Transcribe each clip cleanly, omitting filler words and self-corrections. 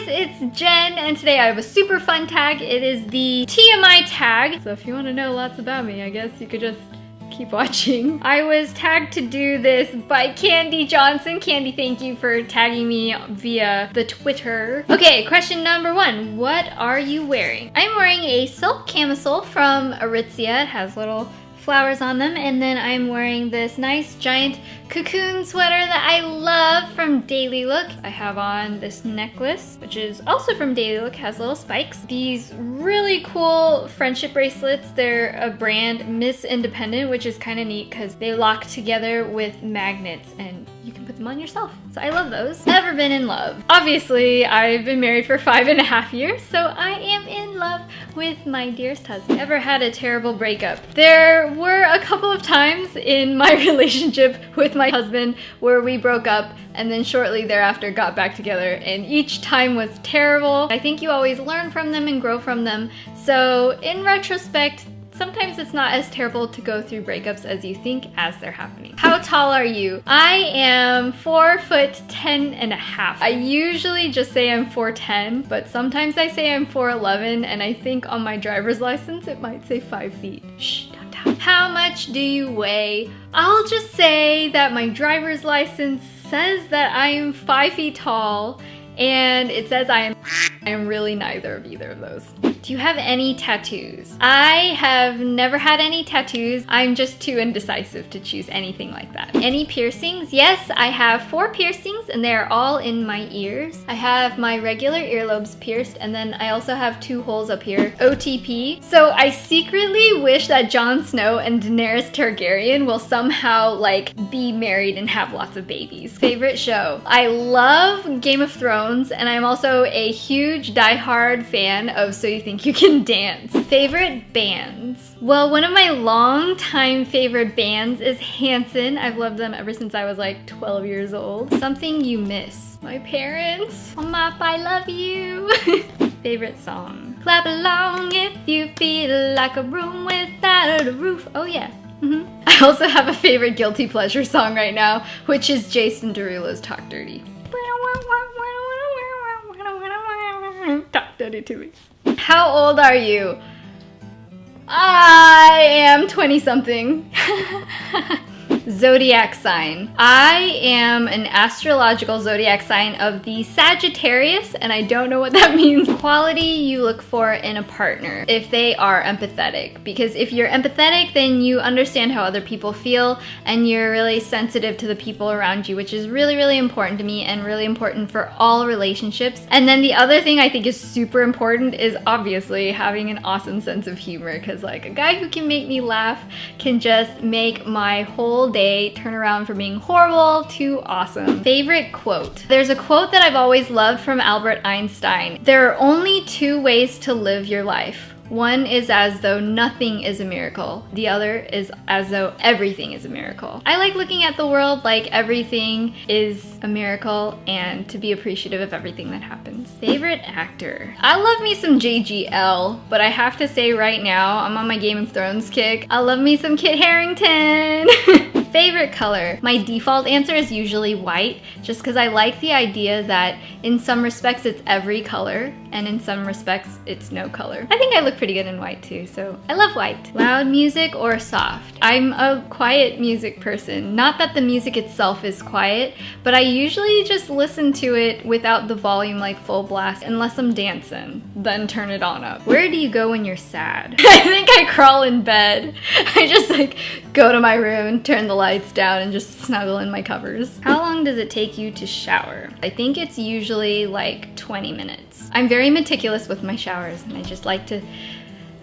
guys, it's Jen, and today I have a super fun tag. It is the TMI tag. So if you want to know lots about me, I guess you could just keep watching. I was tagged to do this by Candy Johnson. Candy, thank you for tagging me via the Twitter. Okay, question number 1. What are you wearing? I'm wearing a silk camisole from Aritzia. It has little flowers on them, and then I'm wearing this nice giant cocoon sweater that I love from Daily Look. I have on this necklace, which is also from Daily Look, has little spikes. These really cool friendship bracelets. They're a brand, Miss Independent, which is kind of neat because they lock together with magnets and you can put them on yourself. So I love those. Never been in love. Obviously, I've been married for 5.5 years, so I am in love with my dearest husband. Never had a terrible breakup. There were a couple of times in my relationship with my husband where we broke up and then shortly thereafter got back together, and each time was terrible. I think you always learn from them and grow from them. So in retrospect, sometimes it's not as terrible to go through breakups as you think as they're happening. How tall are you? I am 4'10.5". I usually just say I'm 4'10", but sometimes I say I'm 4'11", and I think on my driver's license it might say 5 feet. Shh, don't tell. How much do you weigh? I'll just say that my driver's license says that I am 5 feet tall, and it says I am really neither of either of those. Do you have any tattoos? I have never had any tattoos. I'm just too indecisive to choose anything like that. Any piercings? Yes, I have 4 piercings and they're all in my ears. I have my regular earlobes pierced, and then I also have 2 holes up here, OTP. So I secretly wish that Jon Snow and Daenerys Targaryen will somehow like be married and have lots of babies. Favorite show? I love Game of Thrones, and I'm also a huge die-hard fan of So You Think You Can Dance. Favorite bands? Well, one of my long-time favorite bands is Hanson. I've loved them ever since I was like 12 years old. Something you miss? My parents. Oh, Mop, I love you. Favorite song? Clap along if you feel like a room without a roof. Oh yeah. I also have a favorite guilty pleasure song right now, which is Jason Derulo's Talk Dirty. Talk dirty to me. How old are you? I am 20-something. Zodiac sign. I am an astrological zodiac sign of the Sagittarius, and I don't know what that means. Quality you look for in a partner: if they are empathetic. Because if you're empathetic, then you understand how other people feel and you're really sensitive to the people around you, which is really, really important to me and really important for all relationships. And then the other thing I think is super important is obviously having an awesome sense of humor, because like a guy who can make me laugh can just make my whole day turn around from being horrible to awesome. Favorite quote? There's a quote that I've always loved from Albert Einstein. There are only 2 ways to live your life. One is as though nothing is a miracle. The other is as though everything is a miracle. I like looking at the world like everything is a miracle and to be appreciative of everything that happens. Favorite actor? I love me some JGL, but I have to say right now, I'm on my Game of Thrones kick. I love me some Kit Harington. Favorite color? My default answer is usually white, just because I like the idea that in some respects it's every color, and in some respects it's no color. I think I look pretty good in white too, so I love white. Loud music or soft? I'm a quiet music person. Not that the music itself is quiet, but I usually just listen to it without the volume like full blast, unless I'm dancing, then turn it on up. Where do you go when you're sad? I think I crawl in bed. I just like go to my room and turn the lights down and just snuggle in my covers. How long does it take you to shower? I think it's usually like 20 minutes. I'm very meticulous with my showers, and I just like to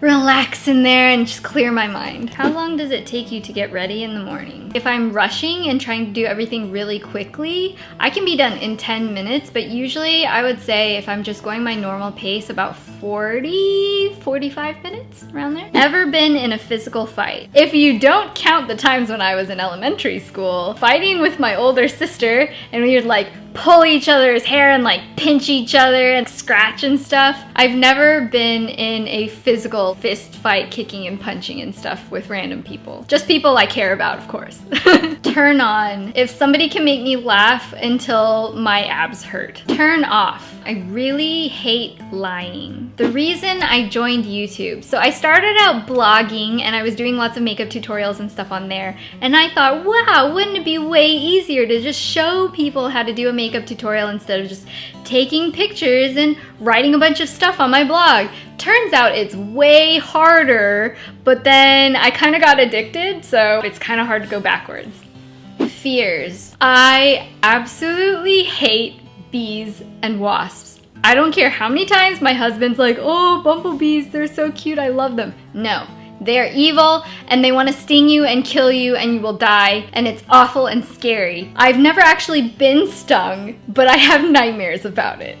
relax in there and just clear my mind. How long does it take you to get ready in the morning? If I'm rushing and trying to do everything really quickly, I can be done in 10 minutes, but usually I would say if I'm just going my normal pace, about 45 minutes, around there. Ever been in a physical fight? If you don't count the times when I was in elementary school, fighting with my older sister, and we would like pull each other's hair and like pinch each other and scratch and stuff. I've never been in a physical fist fight, kicking and punching and stuff with random people. Just people I care about, of course. Turn on. If somebody can make me laugh until my abs hurt. Turn off. I really hate lying. The reason I joined YouTube, so I started out blogging and I was doing lots of makeup tutorials and stuff on there, and I thought, wow, wouldn't it be way easier to just show people how to do a makeup tutorial instead of just taking pictures and writing a bunch of stuff on my blog. Turns out it's way harder, but then I kind of got addicted, so it's kind of hard to go backwards. Fears. I absolutely hate bees and wasps. I don't care how many times my husband's like, oh, bumblebees, they're so cute, I love them. No. They are evil and they want to sting you and kill you and you will die, and it's awful and scary. I've never actually been stung, but I have nightmares about it.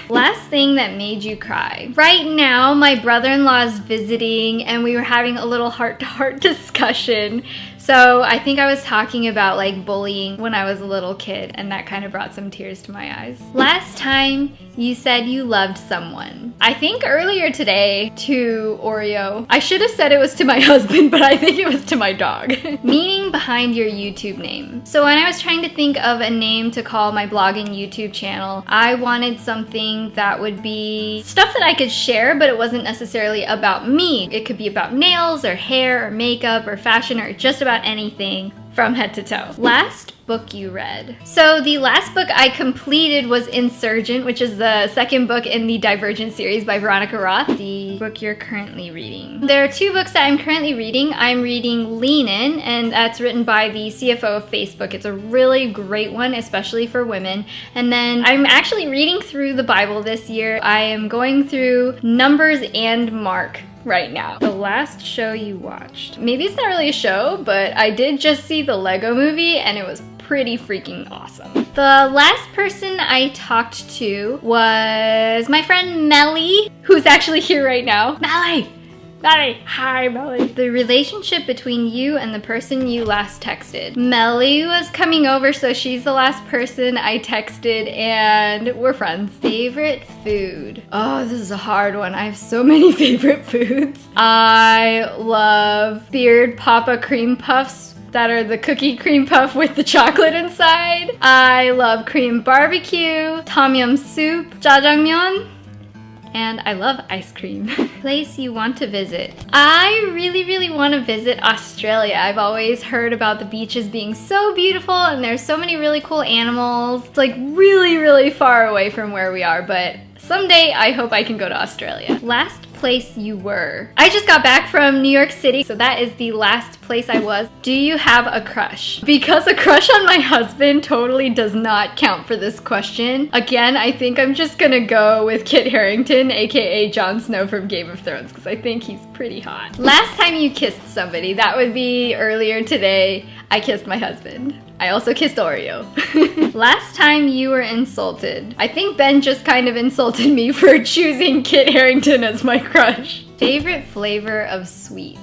Last thing that made you cry. Right now, my brother-in-law is visiting and we were having a little heart-to-heart discussion. So I think I was talking about like bullying when I was a little kid, and that kind of brought some tears to my eyes. Last time you said you loved someone. I think earlier today to Oreo. I should have said it was to my husband, but I think it was to my dog. Meaning behind your YouTube name. So when I was trying to think of a name to call my blog and YouTube channel, I wanted something that would be stuff that I could share, but it wasn't necessarily about me. It could be about nails or hair or makeup or fashion or just about anything from head to toe. Last book you read. So the last book I completed was Insurgent, which is the second book in the Divergent series by Veronica Roth. The book you're currently reading. There are two books that I'm currently reading. I'm reading Lean In, and that's written by the CFO of Facebook. It's a really great one, especially for women. And then I'm actually reading through the Bible this year. I am going through Numbers and Mark right now. The last show you watched. Maybe it's not really a show, but I did just see the Lego movie and it was pretty freaking awesome. The last person I talked to was my friend Melly, who's actually here right now. Melly! Melly! Hi, Melly. The relationship between you and the person you last texted. Melly was coming over, so she's the last person I texted, and we're friends. Favorite food. Oh, this is a hard one. I have so many favorite foods. I love Beard Papa Cream Puffs that are the cookie cream puff with the chocolate inside. I love Korean barbecue, tom yum soup, jjajangmyeon, and I love ice cream. Place you want to visit. I really want to visit Australia. I've always heard about the beaches being so beautiful and there's so many really cool animals. It's like really far away from where we are, but someday I hope I can go to Australia. Last place you were. I just got back from New York City, so that is the last place I was. Do you have a crush? Because a crush on my husband totally does not count for this question. Again, I think I'm just gonna go with Kit Harington, aka Jon Snow from Game of Thrones, because I think he's pretty hot. Last time you kissed somebody, that would be earlier today. I kissed my husband. I also kissed Oreo. Last time you were insulted. I think Ben just kind of insulted me for choosing Kit Harington as my crush. Favorite flavor of sweet.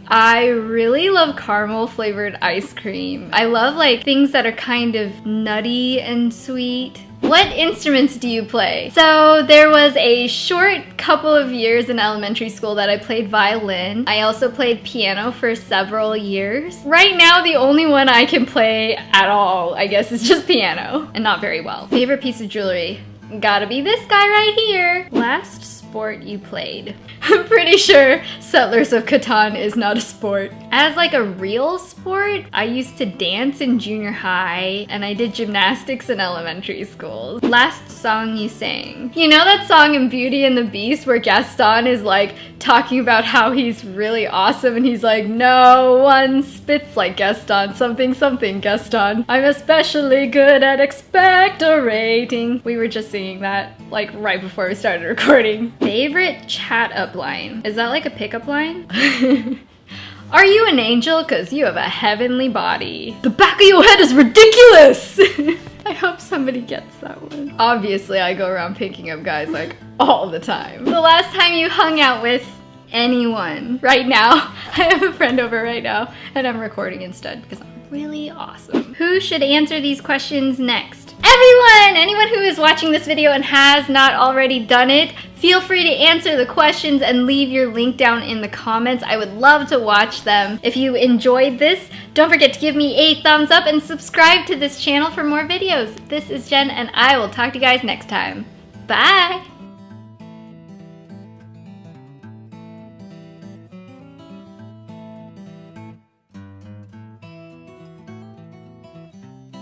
I really love caramel flavored ice cream. I love like things that are kind of nutty and sweet. What instruments do you play? So there was a short couple of years in elementary school that I played violin. I also played piano for several years. Right now, the only one I can play at all, I guess, is just piano, and not very well. Favorite piece of jewelry? Gotta be this guy right here. Last sport you played. I'm pretty sure Settlers of Catan is not a sport. As like a real sport, I used to dance in junior high and I did gymnastics in elementary school. Last song you sang. You know that song in Beauty and the Beast where Gaston is like talking about how he's really awesome and he's like, no one spits like Gaston, something Gaston. I'm especially good at expectorating. We were just singing that like right before we started recording. Favorite chat up line. Is that like a pickup line? Are you an angel? Cause you have a heavenly body. The back of your head is ridiculous! I hope somebody gets that one. Obviously I go around picking up guys like all the time. The last time you hung out with anyone. Right now, I have a friend over right now and I'm recording instead because I'm really awesome. Who should answer these questions next? Everyone! Anyone who is watching this video and has not already done it, feel free to answer the questions and leave your link down in the comments. I would love to watch them. If you enjoyed this, don't forget to give me a thumbs up and subscribe to this channel for more videos. This is Jen, and I will talk to you guys next time. Bye!